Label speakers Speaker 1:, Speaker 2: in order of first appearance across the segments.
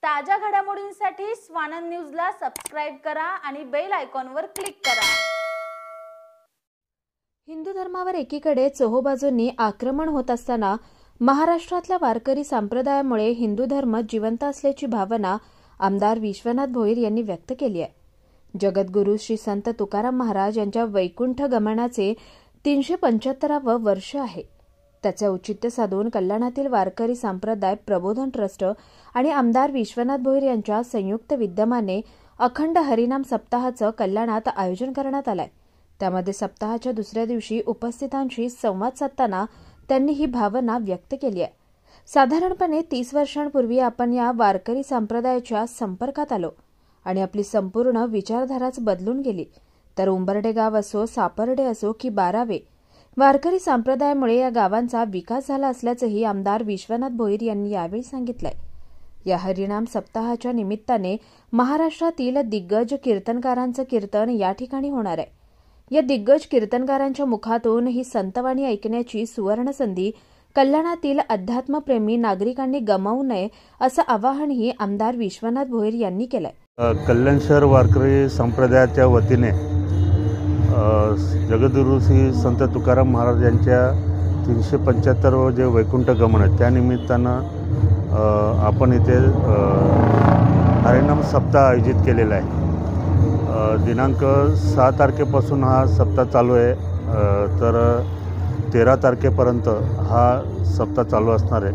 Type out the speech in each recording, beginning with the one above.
Speaker 1: ताज्या घडामोडींसाठी स्वानंद न्यूजला सबस्क्राइब करा आणि बेल आयकॉनवर क्लिक करा।
Speaker 2: हिंदू धर्मावर एकीकडे चोहोबाजूंनी आक्रमण होत असताना महाराष्ट्रातल्या वारकरी संप्रदायामुळे हिंदू धर्म जिवंत असल्याची भावना आमदार विश्वनाथ भोईर यांनी व्यक्त केली आहे। जगद्गुरू श्री संत तुकाराम महाराज यांच्या वैकुंठ गमनाचे 375वे वर्ष आहे। त्याचे औचित्य साधून कल्याणातील वारकरी संप्रदाय प्रबोधन ट्रस्ट आणि आमदार विश्वनाथ भोईर यांच्या संयुक्त विद्यमाने अखंड हरिनाम सप्ताहाचं कल्याणात आयोजन करण्यात आलंय। त्यामध्ये सप्ताहाच्या दुसऱ्या दिवशी उपस्थितांशी संवाद साधताना त्यांनी ही भावना व्यक्त केली आहे। साधारणपणे 30 वर्षांपूर्वी आपण या वारकरी संप्रदायाच्या संपर्कात आलो आणि आपली संपूर्ण विचारधाराच बदलून गेली। तर उंबर्डे गाव असो, सापर्डे असो की बारावे, वारकरी संप्रदायामुळे या गावांचा विकास झाला असल्याचंही आमदार विश्वनाथ भोईर यांनी यावेळी सांगितलंय। या हरिनाम सप्ताहाच्या निमित्ताने महाराष्ट्रातील दिग्गज कीर्तनकारांचं कीर्तन या ठिकाणी होणार आहे। या दिग्गज कीर्तनकारांच्या मुखातून ही संतवाणी ऐकण्याची सुवर्ण संधी कल्याणातील अध्यात्मप्रेमी नागरिकांनी गमावू नये असं आवाहनही आमदार विश्वनाथ भोईर यांनी केलंय।
Speaker 3: कल्याण शहर वारकरी संप्रदायाच्या वतीने जगद्गुरू श्री संत तुकाराम महाराज यांच्या 375वे जे वैकुंठ गमन आहे त्यानिमित्तानं आपण इथे हरिनाम सप्ताह आयोजित केलेला आहे। दिनांक 6 तारखेपासून हा सप्ताह चालू आहे, तर 13 तारखेपर्यंत हा सप्ताह चालू असणार आहे।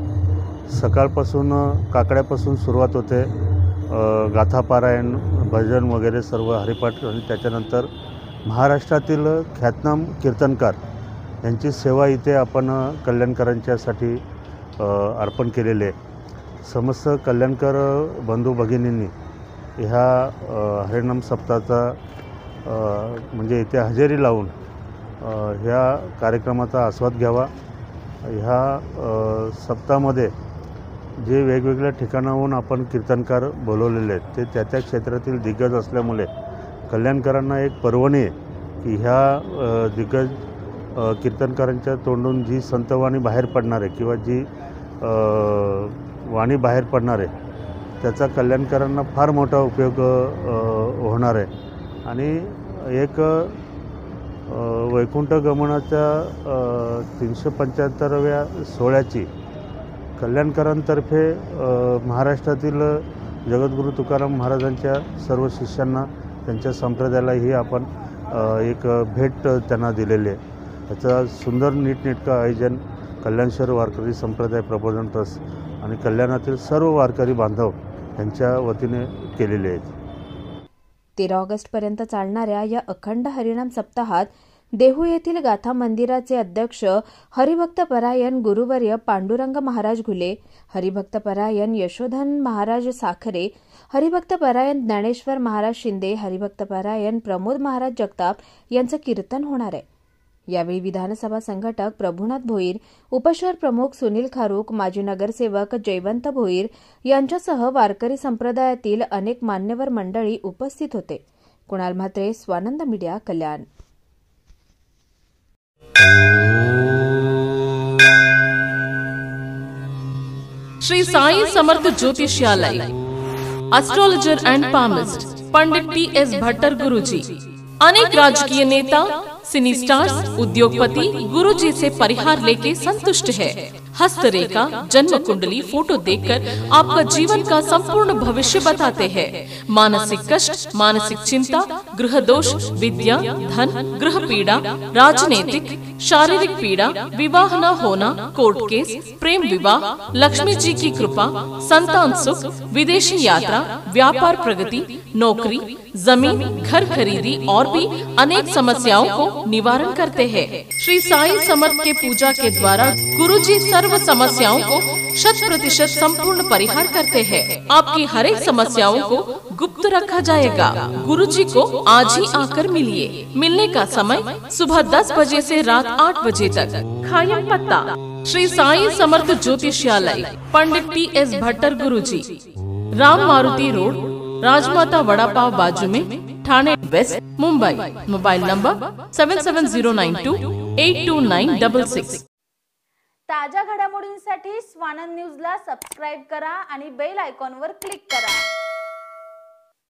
Speaker 3: सकाळपासून काकड्यापासून सुरुवात होते, गाथापारायण, भजन वगैरे सर्व हरिपाठ आणि त्याच्यानंतर महाराष्ट्रातील ख्यातनाम कीर्तनकार यांची सेवा इथे आपण कल्याणकरांच्यासाठी अर्पण केलेली आहे। समस्त कल्याणकर बंधू भगिनींनी ह्या हरिनाम सप्ताहाचा म्हणजे इथे हजेरी लावून ह्या कार्यक्रमाचा आस्वाद घ्यावा। ह्या सप्ताहामध्ये जे वेगवेगळ्या ठिकाणाहून आपण कीर्तनकार बोलवलेले आहेत ते त्या क्षेत्रातील दिग्गज असल्यामुळे कल्याणकरांना एक पर्वणी आहे की ह्या दिग्गज कीर्तनकारांच्या तोंडून जी संतवाणी बाहेर पडणार आहे किंवा जी वाणी बाहेर पडणार आहे त्याचा कल्याणकरांना फार मोठा उपयोग होणार आहे। आणि एक वैकुंठ गमनाच्या 375व्या सोहळ्याची कल्याणकरांतर्फे महाराष्ट्रातील जगद्गुरू तुकाराम महाराजांच्या सर्व शिष्यांना त्यांच्या संप्रदायालाही आपण एक भेट त्यांना दिलेली आहे। याचं सुंदर नीटनेटकं आयोजन कल्याण शहर वारकरी संप्रदाय प्रबोधन ट्रस्ट आणि कल्याणातील सर्व वारकरी बांधव यांच्या वतीने केलेले आहेत।
Speaker 2: 13 ऑगस्टपर्यंत चालणाऱ्या या अखंड हरिनाम सप्ताहात देहू येथील गाथा मंदिराचे अध्यक्ष हरिभक्तपरायण गुरुवर्य पांडुरंग महाराज घुले, हरिभक्तपरायण यशोधन महाराज साखरे, हरिभक्तपरायण ज्ञानेश्वर महाराज शिंदे, हरिभक्तपरायण प्रमोद महाराज जगताप यांचं कीर्तन होणार आहे। यावेळी विधानसभा संघटक प्रभुनाथ भोईर, उपशहर प्रमुख सुनील खारूक, माजी नगरसेवक जयवंत भोईर यांच्यासह वारकरी संप्रदायातील अनेक मान्यवर मंडळी उपस्थित होते। कुणाल म्हात्रे, स्वानंद मीडिया, कल्याण।
Speaker 4: श्री साई समर्थ ज्योतिषालय, astrologer and palmist Pandit PS Bhattar Guruji, अनेक राजकीय नेता, सिनी स्टार्स, उद्योगपति गुरुजी से परिहार लेके संतुष्ट है। हस्तरेखा, जन्म कुंडली, फोटो देखकर आपका जीवन का संपूर्ण भविष्य बताते हैं। मानसिक कष्ट, मानसिक चिंता, गृह दोष, विद्या, धन, गृह पीड़ा, राजनीतिक, शारीरिक पीड़ा, विवाह न होना, कोर्ट केस, प्रेम विवाह, लक्ष्मी जी की कृपा, संतान सुख, विदेशी यात्रा, व्यापार प्रगति, नौकरी, जमीन, घर खरीदी और भी अनेक समस्याओं को निवारण करते हैं। श्री साई समर्थ के पूजा के द्वारा गुरुजी सर्व समस्याओं को 100% संपूर्ण परिहार करते हैं। आपकी हर एक समस्याओं को गुप्त रखा जाएगा। गुरुजी को आज ही आकर मिलिए। मिलने का समय सुबह 10 बजे से रात 8 बजे तक। खायम पत्ता श्री साई समर्थ ज्योतिषालय, पंडित PS भट्टर गुरुजी, राम मारुति रोड, राजमाता वड़ा पाव बाजू में, Thane west, Mumbai. Mobile number 7709282966।
Speaker 1: ताज्या घडामोडींसाठी स्वानंद न्यूजला सबस्क्राईब करा आणि बेल आयकॉनवर क्लिक करा.